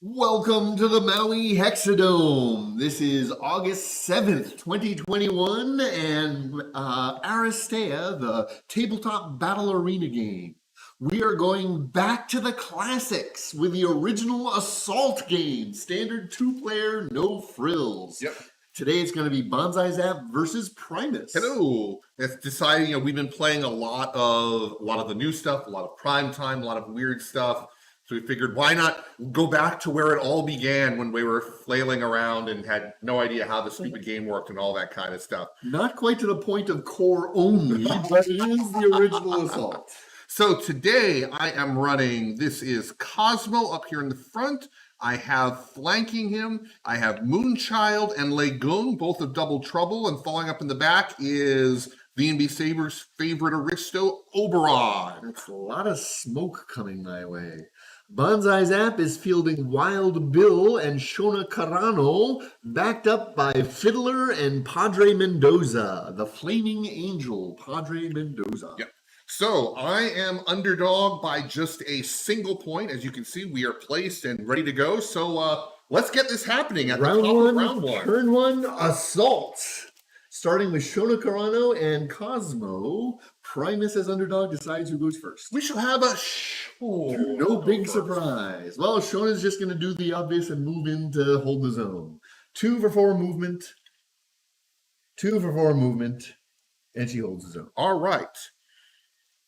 Welcome to the Maui Hexadome. This is August 7th, 2021, and Aristeia, the tabletop battle arena game. We are going back to the classics with the original Assault game, standard two-player, no frills. Yep. Today it's going to be BanzaiZAP versus Primus. Hello. It's deciding, we've been playing a lot of the new stuff, a lot of prime time, a lot of weird stuff. So we figured, why not go back to where it all began when we were flailing around and had no idea how the stupid game worked and all that kind of stuff. Not quite to the point of core only, but it is the original Assault. So today I am running, this is Cosmo up here in the front. I have flanking him, I have Moonchild and Legun, both of Double Trouble, and falling up in the back is V&B Saber's favorite Aristo, Oberon. That's a lot of smoke coming my way. BanzaiZAP is fielding Wild Bill and Shona Carano, backed up by Fiddler and Padre Mendoza, the Flaming Angel, Padre Mendoza. Yep. So I am underdog by just a single point. As you can see, we are placed and ready to go. So let's get this happening at round the top one, of round one. Turn one, Assault. Starting with Shona Carano and Cosmo. Primus as underdog decides who goes first. We shall have a no big surprise. Well, Shona's just going to do the obvious and move in to hold the zone. 2 for 4 movement. 2 for 4 movement. And she holds the zone. All right.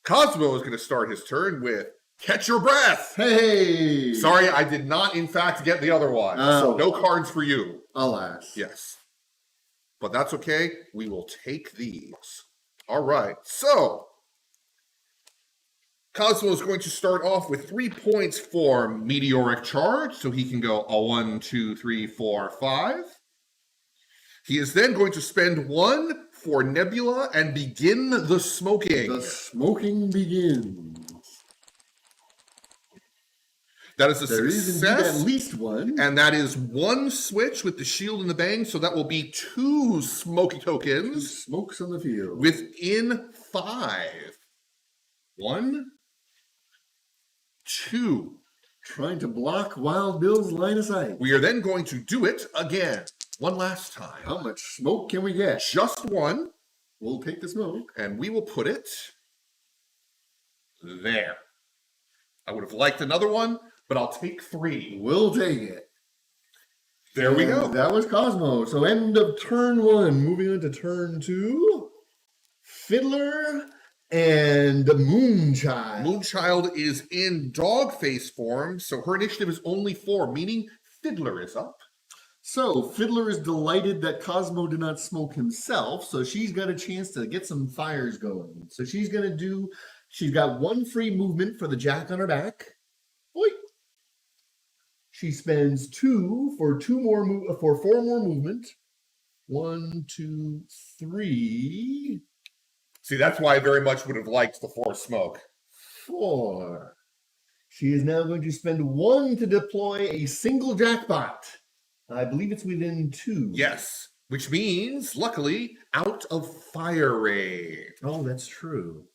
Cosmo is going to start his turn with Catch Your Breath. Hey! Sorry, I did not, in fact, get the other one. So no cards for you. Alas. Yes. But that's okay. We will take these. All right. So, Cosmo is going to start off with 3 points for Meteoric Charge. So he can go a 1, 2, 3, 4, 5. He is then going to spend 1 for Nebula and begin the smoking. The smoking begins. That is a there success. There is indeed at least one. And that is 1 switch with the shield and the bang. So that will be 2 smoky tokens. 2 smokes on the field. Within 5. 1, 2. Trying to block Wild Bill's line of sight. We are then going to do it again. One last time. How much smoke can we get? Just 1. We'll take the smoke. And we will put it there. I would have liked another one, but I'll take 3. We'll take it. There we go. That was Cosmo. So end of turn 1. Moving on to turn 2. Fiddler and Moonchild. Moonchild is in dog face form, so her initiative is only 4, meaning Fiddler is up. So, Fiddler is delighted that Cosmo did not smoke himself, so she's got a chance to get some fires going. So she's got 1 free movement for the jack on her back. Boy. She spends 2 for 4 more movement. 1, 2, 3. See, that's why I very much would have liked the 4 smoke. 4. She is now going to spend 1 to deploy a single jackpot. I believe it's within 2. Yes, which means, luckily, out of fire range. Oh, that's true.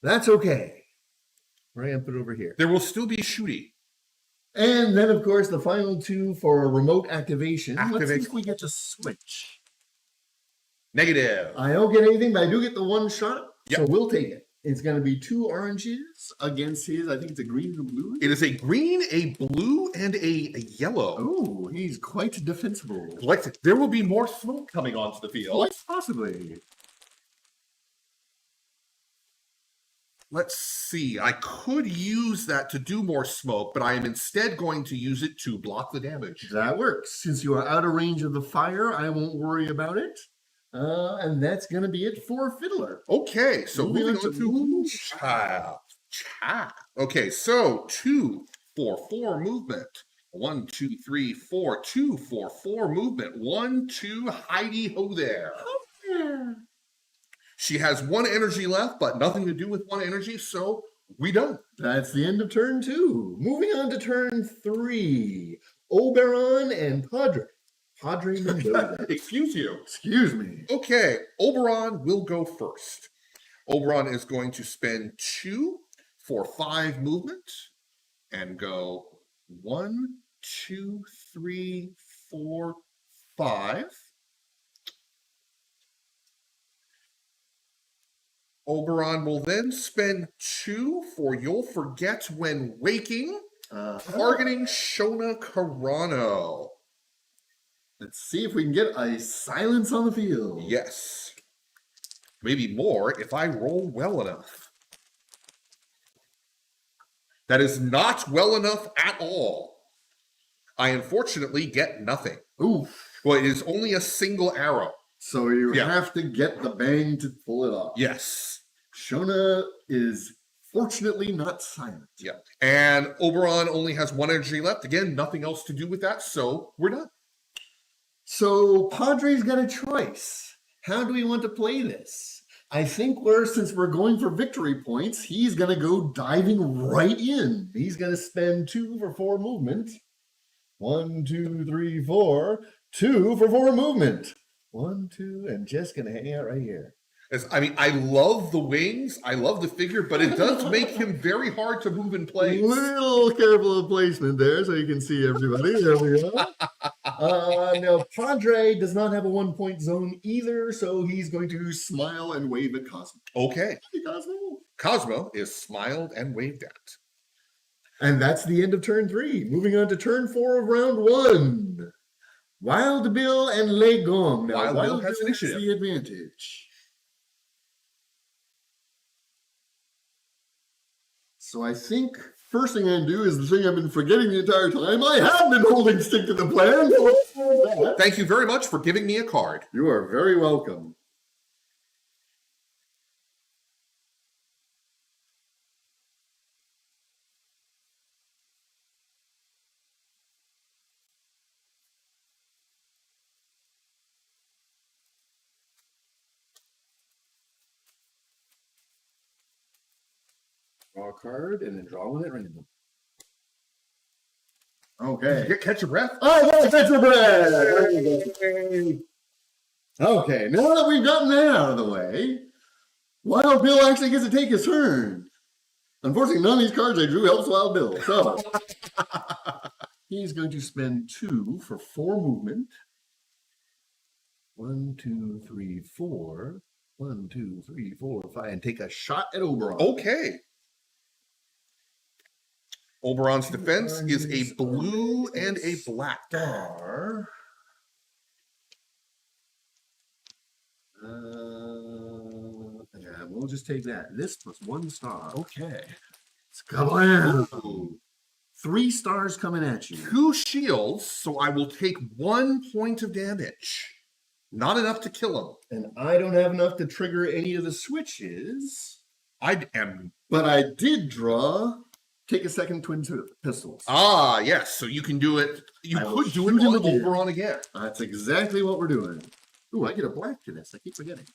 That's okay. We're going to put it over here. There will still be shooty. And then, of course, the final 2 for a remote activation. Let's see if we get to switch. Negative. I don't get anything, but I do get the 1 shot. Yep. So we'll take it. It's going to be 2 oranges against his, I think it's a green and a blue. It is a green, a blue, and a yellow. Oh, he's quite defensible. There will be more smoke coming onto the field. Quite possibly. Let's see. I could use that to do more smoke, but I am instead going to use it to block the damage. That works. Since you are out of range of the fire, I won't worry about it. And that's going to be it for Fiddler. Okay, so moving on to Moonchild. Okay, so 2 for 4 movement. 1, 2, 3, 4. 2 for 4 movement. 1, 2, Heidi ho there. Oh, yeah. She has 1 energy left, but nothing to do with 1 energy, so we don't. That's the end of turn 2. Moving on to turn 3. Oberon and Padre. Padre Mendoza. Excuse you. Excuse me. Okay, Oberon will go first. Oberon is going to spend 2 for 5 movement and go 1, 2, 3, 4, 5. Oberon will then spend 2 for You'll Forget When Waking, targeting Shona Carano. Let's see if we can get a silence on the field. Yes. Maybe more if I roll well enough. That is not well enough at all. I unfortunately get nothing. Ooh. Well, it is only a single arrow. So you have to get the bang to pull it off. Yes. Shona is fortunately not silent. Yeah. And Oberon only has 1 energy left. Again, nothing else to do with that, so we're done. So Padre's got a choice. How do we want to play this? I think since we're going for victory points, he's going to go diving right in. He's going to spend 2 for 4 movement. 1, 2, 3, 4. 2 for 4 movement. 1, 2, and just going to hang out right here. I love the wings. I love the figure, but it does make him very hard to move in place. Little careful of placement there so you can see everybody. There we go. Now, Padre does not have a 1-point zone either, so he's going to smile and wave at Cosmo. Okay. Hey, Cosmo. Cosmo is smiled and waved at. And that's the end of turn 3. Moving on to turn 4 of round 1. Wild Bill and Legong. Now, Wild Bill has initiative. The advantage. So I think first thing I do is the thing I've been forgetting the entire time. I have been holding stick to the plan. Thank you very much for giving me a card. You are very welcome. Draw a card and then draw one at random. Okay. Catch your breath. Oh, catch your breath. Okay, now that we've gotten that out of the way, Wild Bill actually gets to take his turn. Unfortunately, none of these cards I drew helps Wild Bill. So he's going to spend 2 for 4 movement. 1, 2, 3, 4. 1, 2, 3, 4, 5, and take a shot at Oberon. Okay. Oberon's defense is a blue and a black. Star. Yeah, we'll just take that. This plus 1 star. Okay. Come on. 3 stars coming at you. 2 shields, so I will take 1 point of damage. Not enough to kill him. And I don't have enough to trigger any of the switches. I am. But I did draw. Take a second twin pistols. Ah, yes. So you can do it. You could do it on Oberon again. That's exactly what we're doing. Ooh, I get a black to this. I keep forgetting.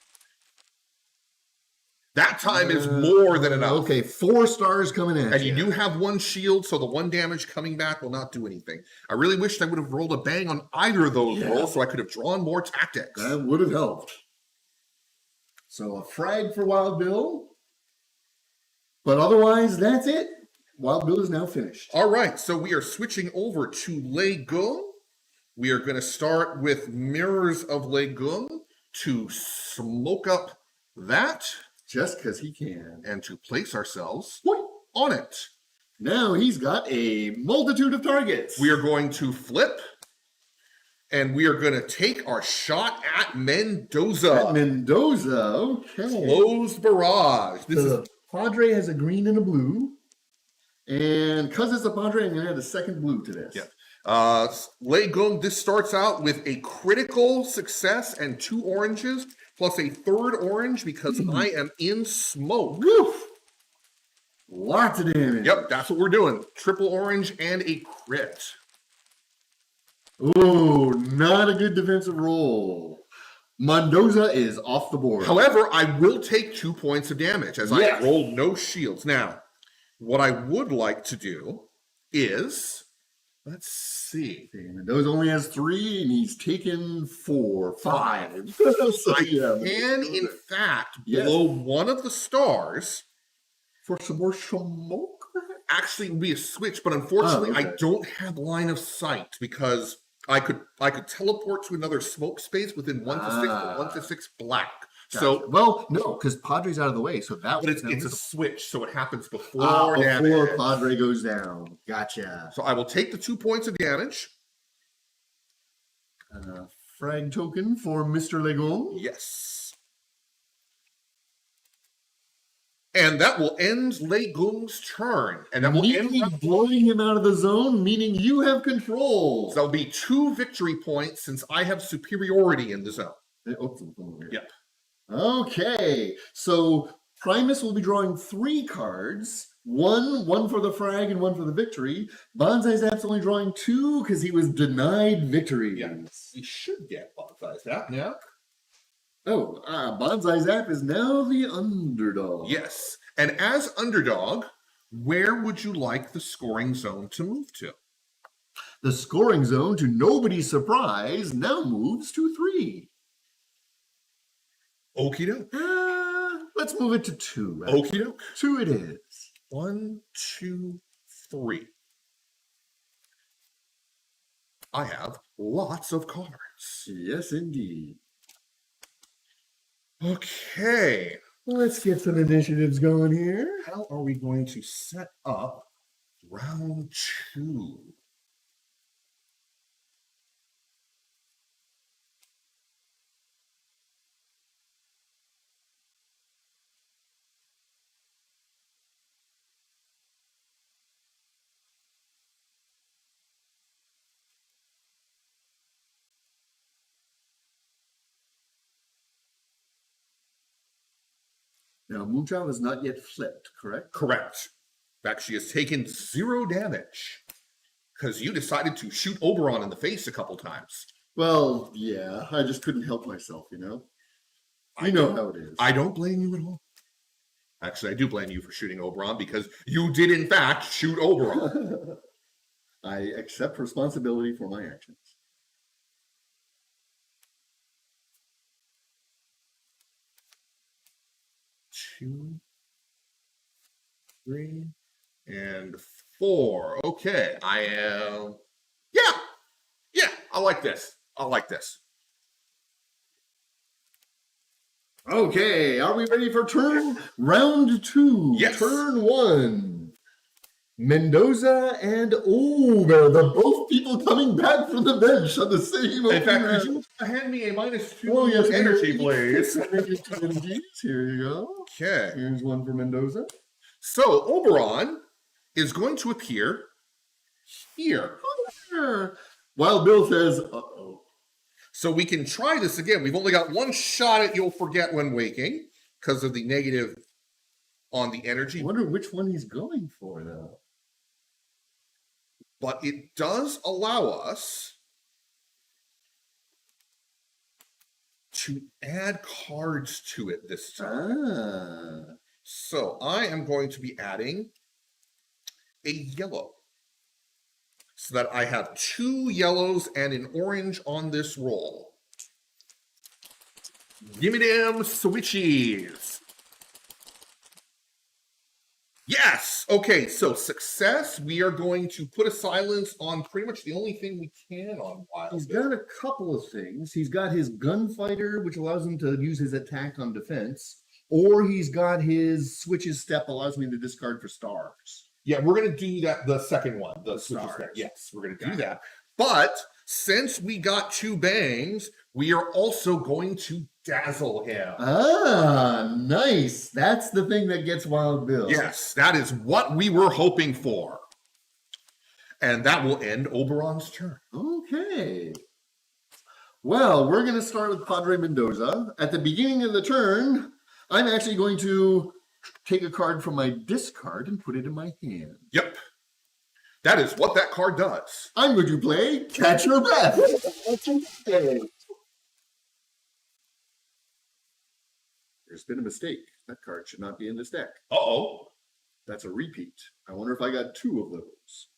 That time is more than enough. Okay, 4 stars coming in. And you do have 1 shield, so the 1 damage coming back will not do anything. I really wished I would have rolled a bang on either of those rolls so I could have drawn more tactics. That would have helped. So a frag for Wild Bill. But otherwise, that's it. Wild Bill is now finished. All right, so we are switching over to Legum. We are going to start with Mirrors of Legum to smoke up that. Just because he can. And to place ourselves on it. Now he's got a multitude of targets. We are going to flip. And we are going to take our shot at Mendoza. Okay. Closed barrage. Padre has a green and a blue. And because it's a Padre, I'm going to add a second blue to this. Yeah. Legum, this starts out with a critical success and 2 oranges, plus a 3rd orange because I am in smoke. Woo! Lots of damage. Yep, that's what we're doing. Triple orange and a crit. Ooh, not a good defensive roll. Mendoza is off the board. However, I will take 2 points of damage as I rolled no shields. Now, what I would like to do is, let's see. Mendoza only has 3, and he's taken 4, 5. So I can, in fact, blow one of the stars For some more smoke? Actually, it would be a switch, but unfortunately, Oh, okay. I don't have line of sight because I could teleport to another smoke space within 1 to 6, but 1 to 6 black. Gotcha. So, well, no, because Padre's out of the way, so that. but it's a switch, so it happens before before damage. Padre goes down. Gotcha. So I will take the 2 points of damage. Frag token for Mr. Legon. Yes. And that will end Legung's turn. And that will end blowing him out of the zone, meaning you have control. So that'll be 2 victory points since I have superiority in the zone. Yep. Okay. So Primus will be drawing 3 cards. One for the frag and 1 for the victory. BanzaiZAP's only drawing 2 because he was denied victory. Yes. We should get BanzaiZAP now. Oh, BanzaiZAP is now the underdog. Yes. And as underdog, where would you like the scoring zone to move to? The scoring zone, to nobody's surprise, now moves to 3. Okie doke. Let's move it to 2. Okie doke. 2 it is. 1, 2, 3. I have lots of cards. Yes, indeed. Okay. Let's get some initiatives going here. How are we going to set up round 2? Now, Moonchild is not yet flipped, correct? Correct. In fact, she has taken 0 damage because you decided to shoot Oberon in the face a couple times. Well, yeah, I just couldn't help myself, you know? You know how it is. I don't blame you at all. Actually, I do blame you for shooting Oberon because you did, in fact, shoot Oberon. I accept responsibility for my actions. Two, 3, and 4. Okay, I am. Yeah, I like this. Okay, are we ready for round 2? Yes. Turn 1. Mendoza and Ober, the both people coming back from the bench on the same. In fact, could you hand me a -2 oh, yes, energy, please? Here you go. Okay. Here's one for Mendoza. So Oberon is going to appear here. Wild Bill says, uh-oh. So we can try this again. We've only got 1 shot at You'll Forget When Waking because of the negative on the energy. I wonder which one he's going for, though. But it does allow us to add cards to it this time. So I am going to be adding a yellow so that I have 2 yellows and an orange on this roll. Give me them switchies. Yes. Okay, so success. We are going to put a silence on pretty much the only thing we can on Wild. He's got a couple of things. He's got his gunfighter, which allows him to use his attack on defense, or he's got his switches step, allows me to discard for stars. Yeah, we're going to do that, the second one, the switches step. Yes, we're going to do that. But since we got 2 bangs, we are also going to dazzle him. Nice. That's the thing that gets Wild Bill. Yes, that is what we were hoping for. And that will end Oberon's turn. Okay. Well, we're going to start with Padre Mendoza. At the beginning of the turn, I'm actually going to take a card from my discard and put it in my hand. Yep. That is what that card does. I'm going to play Catch Your Breath. There's been a mistake. That card should not be in this deck. Uh-oh. That's a repeat. I wonder if I got 2 of those.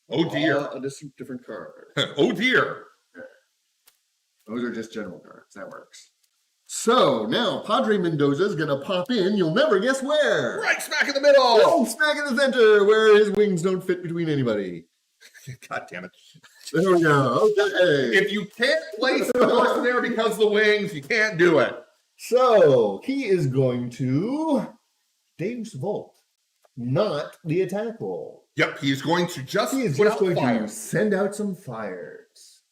Oh, dear. A different card. Oh, dear. Those are just general cards. That works. So now Padre Mendoza's gonna pop in. You'll never guess where. Right smack in the middle. Oh, smack in the center, where his wings don't fit between anybody. God damn it. There we go. Okay. If you can't place the person there because of the wings, you can't do it. So he is going to Deus Volt, not the attack roll. Yep, he's going to just He is put just out going fire. to send out some fires.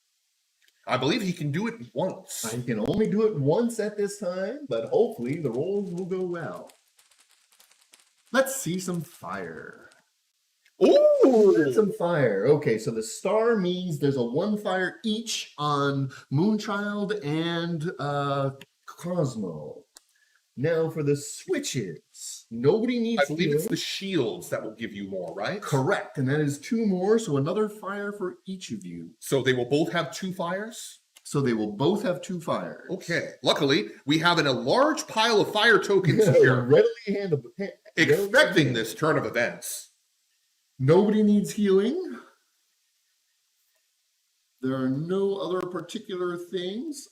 I believe he can do it once. I can only do it once at this time, but hopefully the rolls will go well. Let's see some fire. Ooh! Some fire. Okay, so the star means there's a 1 fire each on Moonchild and Cosmo. Now for the switches. Nobody needs I believe it's healing. the shields that will give you more, right? Correct, and that is 2 more, so another fire for each of you. So they will both have 2 fires? So they will both have 2 fires. Okay. Luckily, we have a large pile of fire tokens here, Readily handled. expecting this turn of events. Nobody needs healing. There are no other particular things.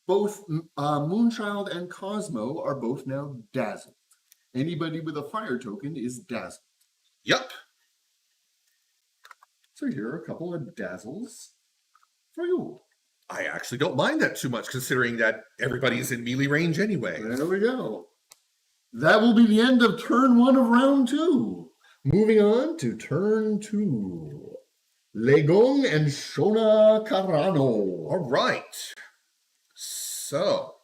Both Moonchild and Cosmo are both now dazzled. Anybody with a fire token is dazzled. Yep. So here are a couple of dazzles for you. I actually don't mind that too much, considering that everybody's in melee range anyway. There we go. That will be the end of turn 1 of round 2. Moving on to turn 2. Legong and Shona Carano. All right. So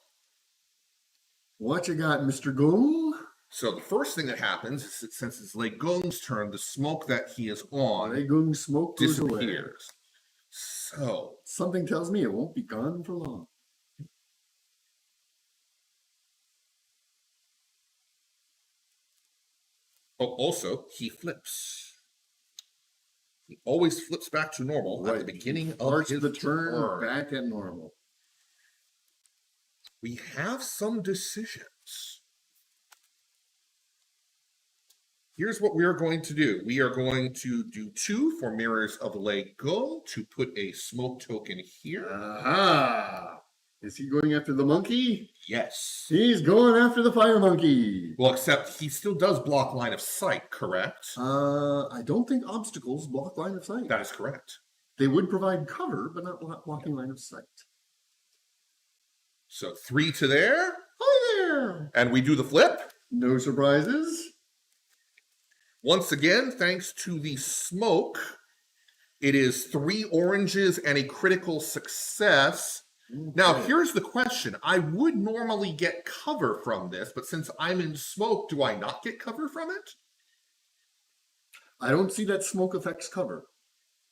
What you got, Mr. Gong? So the first thing that happens is that since it's Legung's turn, the smoke that he is on Legong smoke goes away. disappears. So Something tells me it won't be gone for long. also he flips. He always flips back to normal at the beginning of Starts his the turn back at normal. We have some decisions. Here's what we are going to do. We are going to do 2 for Mirrors of Lego to put a smoke token here. Aha! Is he going after the monkey? Yes. He's going after the fire monkey. Well, except he still does block line of sight, correct? I don't think obstacles block line of sight. That is correct. They would provide cover, but not blocking line of sight. So 3 to there. Hi there! And we do the flip. No surprises. Once again, thanks to the smoke, it is 3 oranges and a critical success. Okay. Now, here's the question. I would normally get cover from this, but since I'm in smoke, do I not get cover from it? I don't see that smoke affects cover.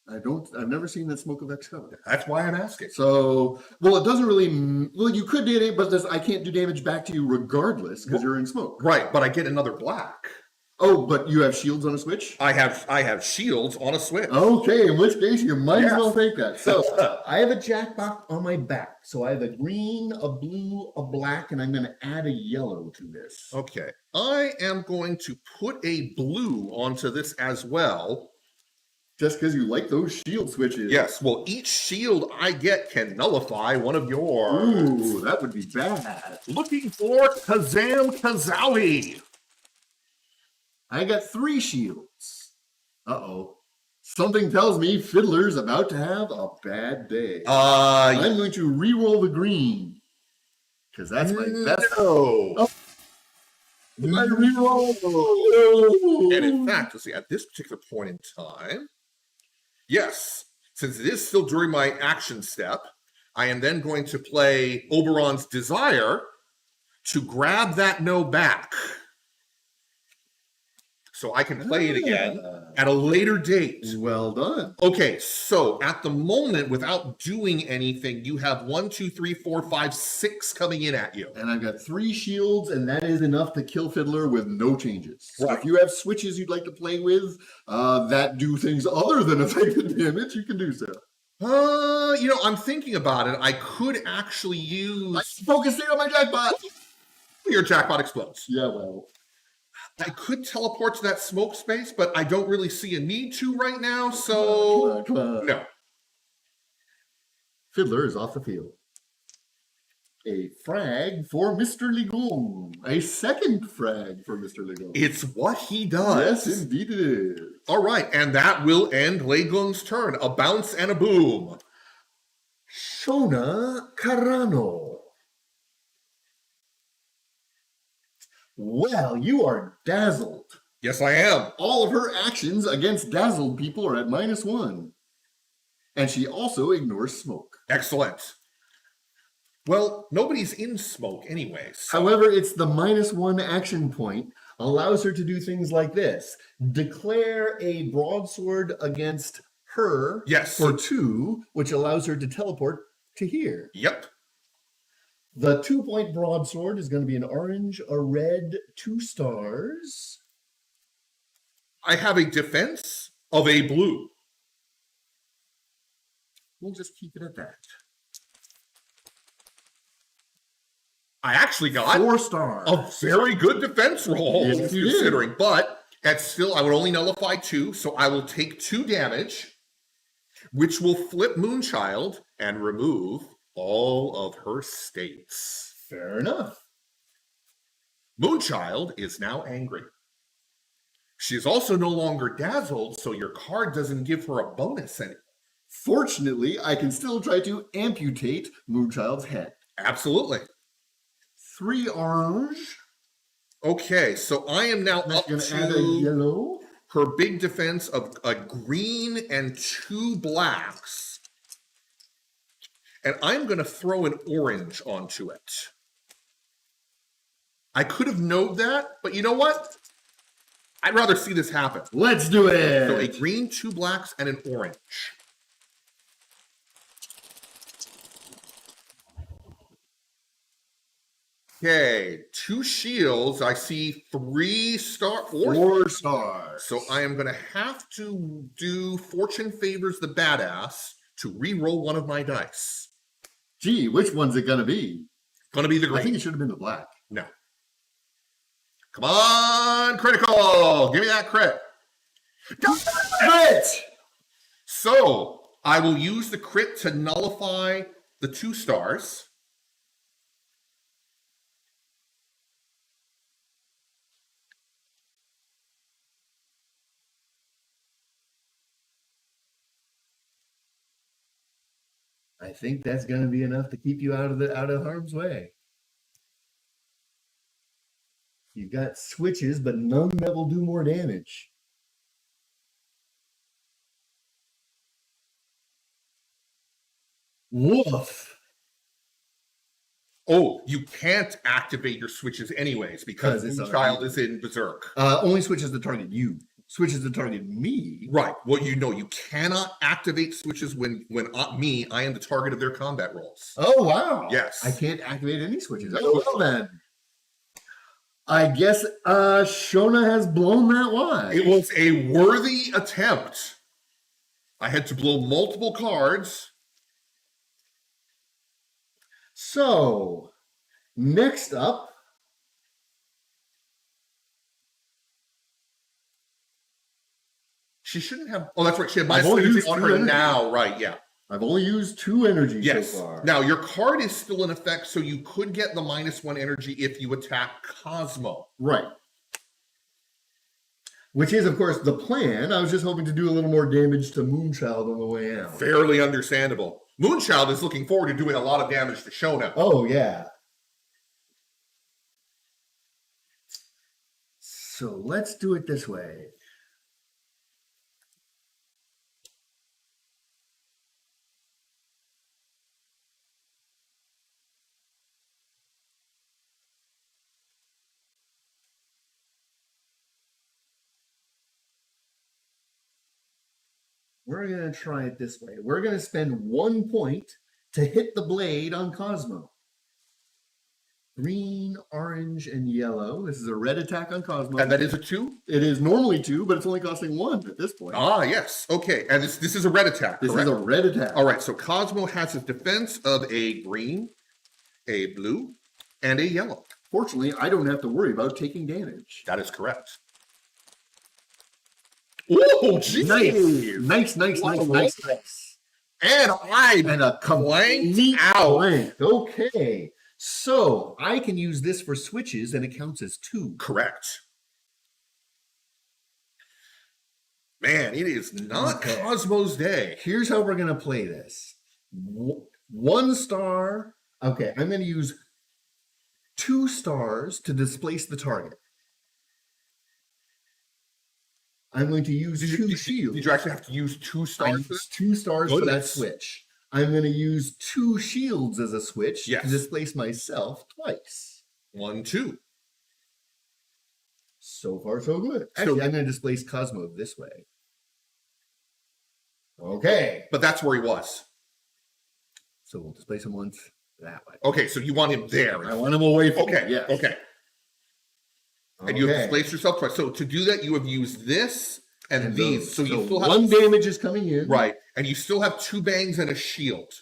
I've never seen that smoke affects cover. That's why I'm asking. So, well, it doesn't really, well, you could do it, but I can't do damage back to you regardless because you're in smoke. Right, but I get another black. Oh, but you have shields on a switch? I have shields on a switch. Okay, in which case you might as well take that. So I have a jackbox on my back. So I have a green, a blue, a black, and I'm going to add a yellow to this. Okay. I am going to put a blue onto this as well. Just because you like those shield switches. Yes, well, each shield I get can nullify one of yours. Ooh, that would be bad. Looking for Kazam Kazawi. I got 3 shields. Uh-oh. Something tells me Fiddler's about to have a bad day. I'm going to re-roll the green. Because that's my best. No. Oh. I re-roll. And in fact, let's see, at this particular point in time, yes, since it is still during my action step, I am then going to play Oberon's Desire to grab that no back. So I can play it again at a later date. Well done. Okay, so at the moment, without doing anything, you have 1, 2, 3, 4, 5, 6 coming in at you. And I've got 3 shields, and that is enough to kill Fiddler with no changes. So Right. if you have switches you'd like to play with that do things other than effective damage, you can do so. I'm thinking about it. I could actually use... I'm focusing on my jackpot. Your jackpot explodes. Yeah, well. I could teleport to that smoke space, but I don't really see a need to right now, so Come on. no. Fiddler is off the field. A frag for Mr. Ligon. A second frag for Mr. Ligon. It's what he does. Yes, indeed it is. All right, and that will end Legung's turn. A bounce and a boom. Shona Carano. Well, you are dazzled. Yes, I am. All of her actions against dazzled people are at -1. And she also ignores smoke. Excellent. Well, nobody's in smoke anyway. So. However, it's the -1 action point allows her to do things like this. Declare a broadsword against her Yes. for 2, which allows her to teleport to here. Yep. The 2-point broadsword is going to be an orange, a red, 2 stars. I have a defense of a blue. We'll just keep it at that. I actually got 4 stars. a very good defense roll, Yes, you did. considering. But that's still, I would only nullify 2, so I will take 2 damage, which will flip Moonchild and remove all of her states. Fair enough. Moonchild is now angry. She is also no longer dazzled, so your card doesn't give her a bonus anymore. Fortunately, I can still try to amputate Moonchild's head. Absolutely. 3 orange. Okay, so I am now I'm up going to add a to yellow. her big defense of a green and 2 blacks. And I'm going to throw an orange onto it. I could have known that, but you know what? I'd rather see this happen. Let's do it. So a green, 2 blacks, and an orange. Okay, 2 shields. I see 3 stars. 4 stars. So I am going to have to do Fortune Favors the Badass to re-roll one of my dice. Gee, which one's it going to be? Going to be the I green. think it should have been the black. No. Come on, critical. Give me that crit. Crit! So I will use the crit to nullify the 2 stars. I think that's going to be enough to keep you out of harm's way. You've got switches, but none that will do more damage. Woof! Oh, you can't activate your switches anyways because Because it's Child is in Berserk. Only switches to target you. Switches to target me. Right. Well, you know, you cannot activate switches when I am the target of their combat rolls. Oh, wow. Yes. I can't activate any switches. Oh, well then. I guess Shona has blown that wide. It was a worthy attempt. I had to blow multiple cards. So, next up, She shouldn't have. Oh, that's right. She had I've minus only energy used on 2 her energy. now. Right. Yeah. I've only used 2 energy Yes. so far. Now, your card is still in effect, so you could get the -1 energy if you attack Cosmo. Right. Which is, of course, the plan. I was just hoping to do a little more damage to Moonchild on the way out. Fairly understandable. Moonchild is looking forward to doing a lot of damage to Shona. Oh, yeah. So let's do it this way. We're going to try it this way. We're going to spend 1 point to hit the blade on Cosmo. Green, orange, and yellow. This is a red attack on Cosmo. And that is a 2? It is normally 2, but it's only costing 1 at this point. Ah, yes. Okay. And this is a red attack, This correct? is a red attack. All right. So Cosmo has his defense of a green, a blue, and a yellow. Fortunately, I don't have to worry about taking damage. That is correct. Oh, geez. Nice. And And a complete out. blank. Okay. So I can use this for switches and it counts as 2. Correct. Man, it is not Cosmo's day. Here's how we're going to play this. 1 star. Okay, I'm going to use 2 stars to displace the target. I'm going to use 2 shields. Did you actually have to use 2 stars? I used 2 stars for that switch. I'm going to use 2 shields as a switch to displace myself twice. 1, 2. So far, so good. Actually, I'm going to displace Cosmo this way. Okay. But that's where he was. So we'll displace him once that way. Okay, so you want him there. I want him away from me. yes. Okay. And you have displaced yourself twice. So to do that, you have used this and these. So you still have 1 damage is coming in. Right. And you still have 2 bangs and a shield.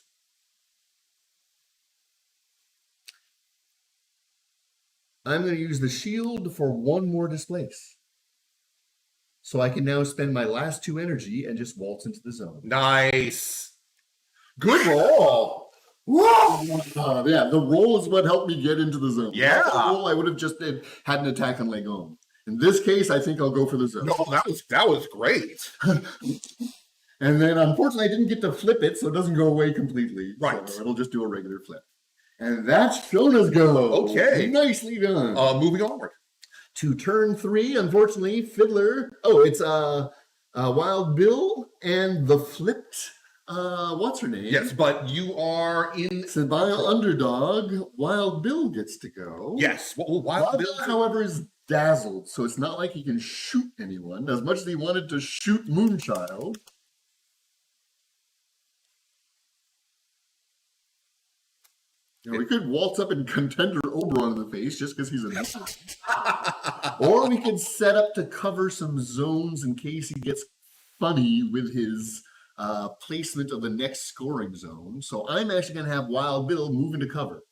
I'm going to use the shield for 1 more displace. So I can now spend my last 2 energy and just waltz into the zone. Nice. Good roll. Whoa! Yeah, the roll is what helped me get into the zone. Yeah. Without the roll, I would have just had an attack on Legone. In this case, I think I'll go for the zone. No, that was great. And then, unfortunately, I didn't get to flip it, so it doesn't go away completely. Right. So it'll just do a regular flip. And that's Shona's go. Okay. Nicely done. Moving onward. To turn 3, unfortunately, Fiddler. Oh, it's Wild Bill and the flipped. What's her name? Yes, but you are in. So by underdog, Wild Bill gets to go. Yes. Well, Wild Bill, however, is dazzled, so it's not like he can shoot anyone as much as he wanted to shoot Moonchild. You know, we could waltz up and Contender Oberon in the face just because he's a or we could set up to cover some zones in case he gets funny with his placement of the next scoring zone. So I'm actually going to have Wild Bill move into cover.